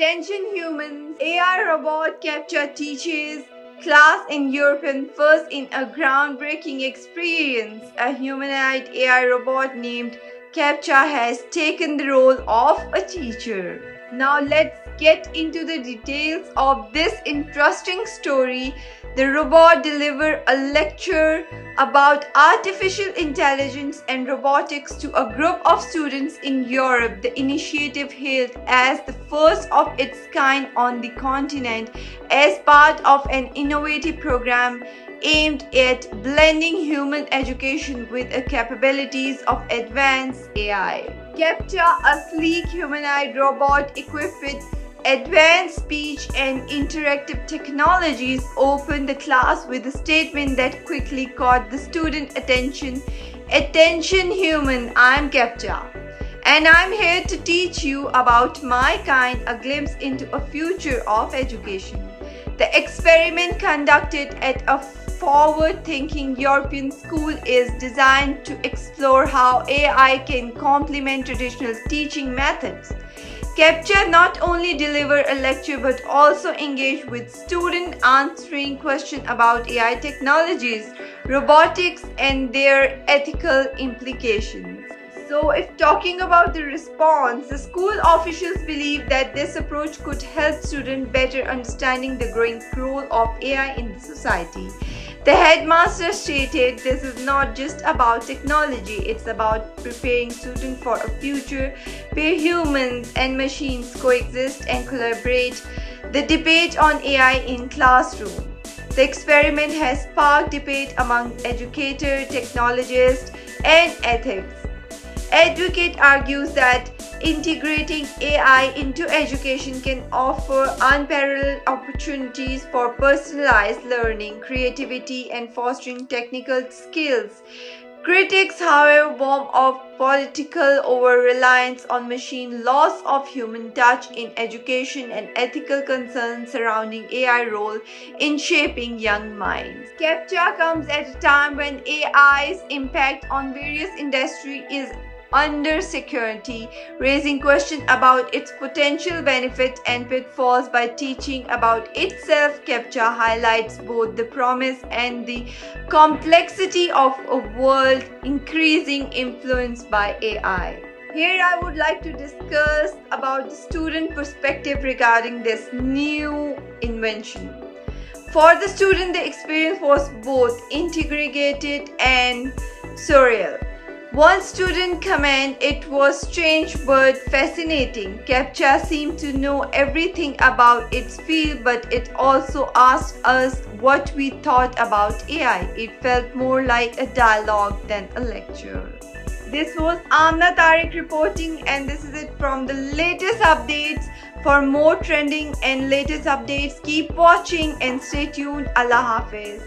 Attention humans, AI robot CAPTCHA teaches class in Europe and first in a groundbreaking experience. A humanoid AI robot named CAPTCHA has taken the role of a teacher. Now let's get into the details of this interesting story. The robot delivered a lecture about artificial intelligence and robotics to a group of students in Europe. The initiative hailed as the first of its kind on the continent as part of an innovative program aimed at blending human education with the capabilities of advanced AI. CAPTCHA, a sleek humanoid robot equipped with advanced speech and interactive technologies, opened the class with a statement that quickly caught the student attention. Attention human, I'm CAPTCHA, and I'm here to teach you about my kind, a glimpse into a future of education. The experiment, conducted at a forward-thinking European school, is designed to explore how AI can complement traditional teaching methods. CAPTCHA not only delivered a lecture but also engaged with students, answering questions about AI technologies, robotics, and their ethical implications. So, if talking about the response, the school officials believe that this approach could help students better understanding the growing role of AI in the society. The headmaster stated, "This is not just about technology, it's about preparing students for a future where humans and machines coexist and collaborate." The debate on AI in classroom. The experiment has sparked debate among educators, technologists, and ethics. Advocate argues that integrating AI into education can offer unparalleled opportunities for personalized learning, creativity, and fostering technical skills. Critics, however, warn of political over-reliance on machine, loss of human touch in education, and ethical concerns surrounding AI role in shaping young minds. CAPTCHA comes at a time when AI's impact on various industries is under security, raising questions about its potential benefits and pitfalls. By teaching about itself, CAPTCHA highlights both the promise and the complexity of a world increasing influenced by AI. Here I would like to discuss about the student perspective regarding this new invention. For the student, the experience was both integrated and surreal. One student commented, "It was strange but fascinating. CAPTCHA seemed to know everything about its field, but it also asked us what we thought about AI. It felt more like a dialogue than a lecture." This was Amna Tariq reporting, and this is it from the latest updates. For more trending and latest updates, keep watching and stay tuned. Allah Hafiz.